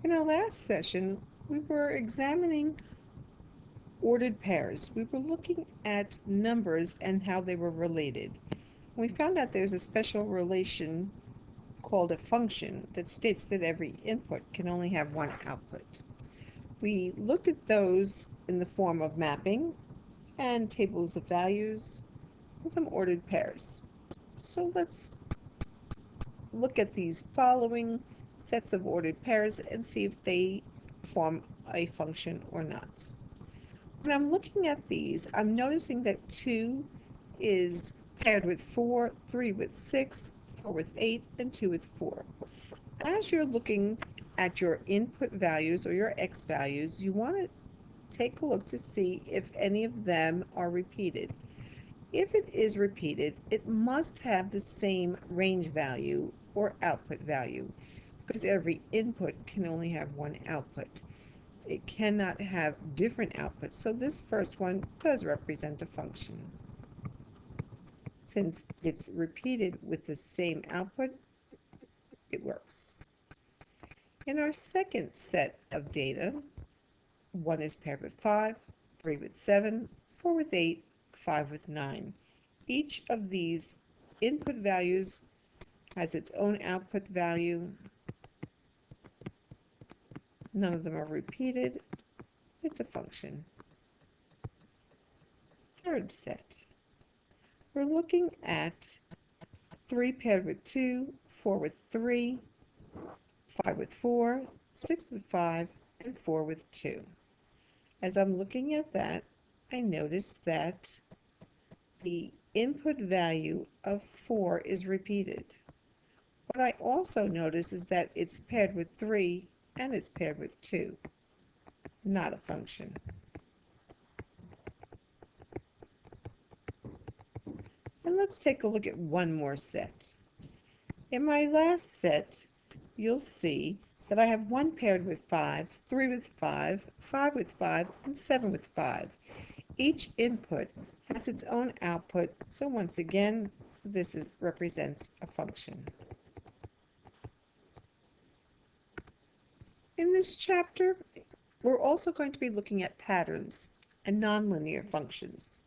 In our last session, we were examining ordered pairs. We were looking at numbers and how they were related. We found out there's a special relation called a function that states that every input can only have one output. We looked at those in the form of mapping and tables of values and some ordered pairs. So let's look at these following sets of ordered pairs and see if they form a function or not. When I'm looking at these, I'm noticing that 2 is paired with 4, 3 with 6, 4 with 8, and 2 with 4. As you're looking at your input values or your x values, you want to take a look to see if any of them are repeated. If it is repeated, it must have the same range value or output value, because every input can only have one output. It cannot have different outputs, so this first one does represent a function. Since it's repeated with the same output, it works. In our second set of data, 1 is paired with 5, 3 with 7, 4 with 8, 5 with 9. Each of these input values has its own output value. None of them are repeated. It's a function. Third set. We're looking at 3 paired with 2, 4 with 3, 5 with 4, 6 with 5, and 4 with 2. As I'm looking at that, I notice that the input value of 4 is repeated. What I also notice is that it's paired with 3 and it's paired with 2, not a function. And let's take a look at one more set. In my last set, you'll see that I have 1 paired with 5, 3 with 5, 5 with 5, and 7 with 5. Each input has its own output, so once again, this represents a function. In this chapter, we're also going to be looking at patterns and nonlinear functions.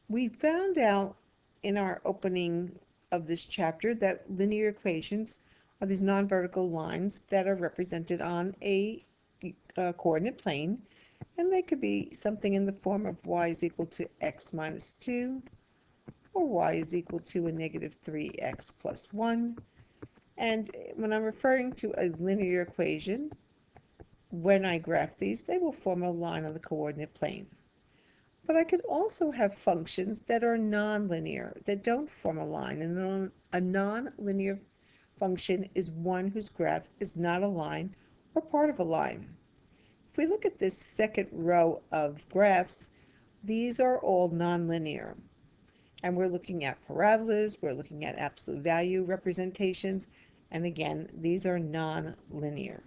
We found out in our opening of this chapter that linear equations are these non-vertical lines that are represented on a coordinate plane, and they could be something in the form of y is equal to x minus 2, or y is equal to a negative 3x plus 1. And when I'm referring to a linear equation, when I graph these, they will form a line on the coordinate plane. But I could also have functions that are nonlinear, that don't form a line. And a nonlinear function is one whose graph is not a line or part of a line. If we look at this second row of graphs, these are all nonlinear. And we're looking at parabolas, we're looking at absolute value representations, and again, these are nonlinear.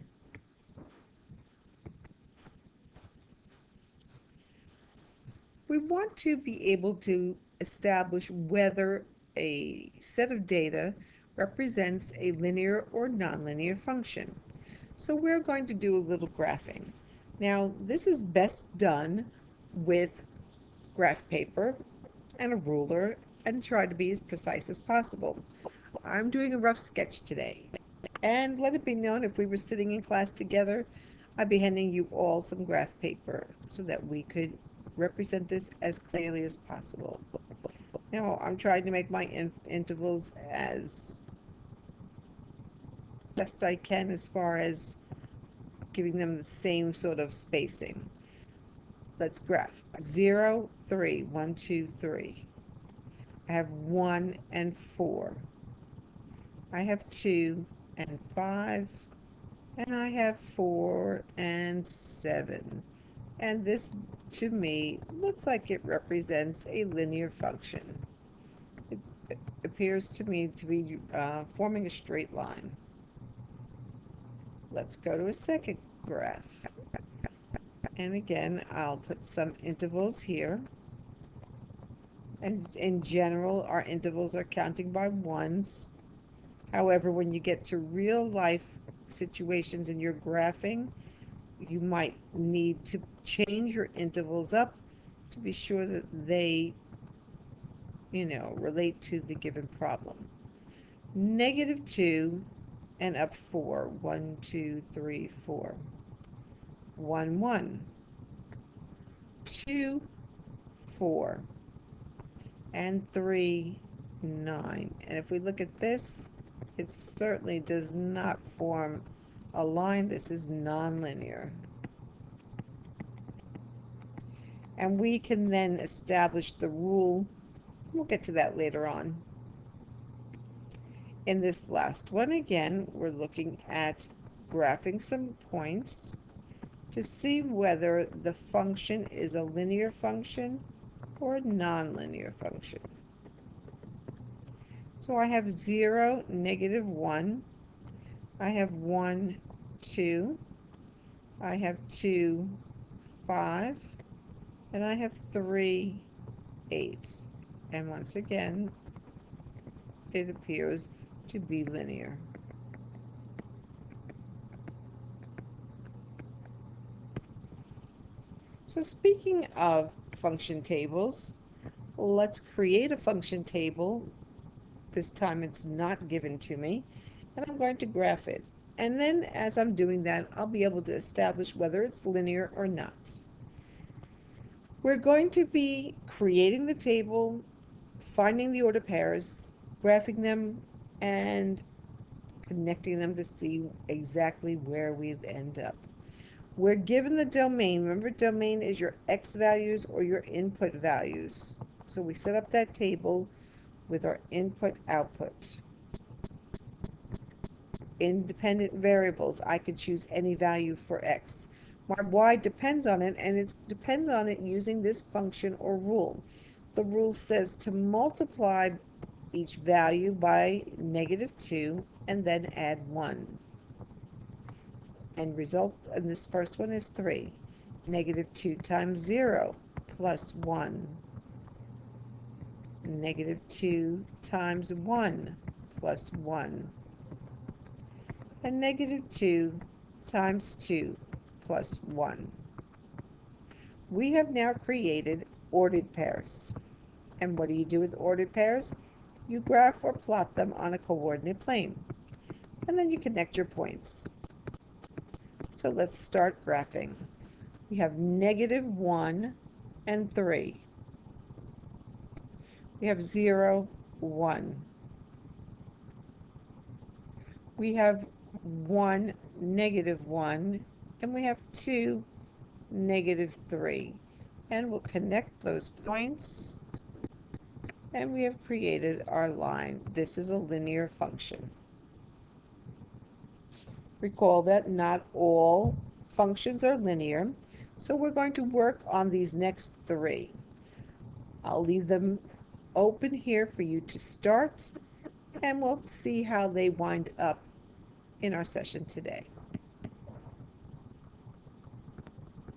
We want to be able to establish whether a set of data represents a linear or nonlinear function. So we're going to do a little graphing. Now, this is best done with graph paper and a ruler and try to be as precise as possible. I'm doing a rough sketch today. And let it be known, if we were sitting in class together, I'd be handing you all some graph paper so that we could represent this as clearly as possible. Now, I'm trying to make my intervals as best I can as far as giving them the same sort of spacing. Let's graph 0, 3, 1, 2, 3. I have 1 and 4. I have 2 and 5. And I have 4 and 7. And this, to me, looks like it represents a linear function. It appears to me to be forming a straight line. Let's go to a second graph. And again, I'll put some intervals here. And in general, our intervals are counting by ones. However, when you get to real life situations in your graphing, you might need to change your intervals up to be sure that they, relate to the given problem. -2 and up 4. 1, 2, 3, 4. 1, 1. 2, 4. And 3, 9. And if we look at this, it certainly does not form a line. This is nonlinear. And we can then establish the rule. We'll get to that later on. In this last one, again, we're looking at graphing some points to see whether the function is a linear function or a nonlinear function. So I have 0, -1. I have 1, 2. I have 2, 5. And I have 3, 8. And once again, it appears to be linear. So speaking of function tables, let's create a function table. This time it's not given to me, and I'm going to graph it. And then as I'm doing that, I'll be able to establish whether it's linear or not. We're going to be creating the table, finding the ordered pairs, graphing them, and connecting them to see exactly where we end up. We're given the domain. Remember, domain is your x values or your input values. So we set up that table with our input output. Independent variables, I could choose any value for x. My y depends on it, and it depends on it using this function or rule. The rule says to multiply each value by -2 and then add 1. And result in this first one is 3. -2 times 0 plus 1. -2 times 1 plus 1. And -2 times 2 plus 1. We have now created ordered pairs. And what do you do with ordered pairs? You graph or plot them on a coordinate plane. And then you connect your points. So let's start graphing. We have -1 and 3. We have 0, 1. We have 1, -1, and we have 2, -3. And we'll connect those points, and we have created our line. This is a linear function. Recall that not all functions are linear, so we're going to work on these next 3. I'll leave them open here for you to start, and we'll see how they wind up in our session today.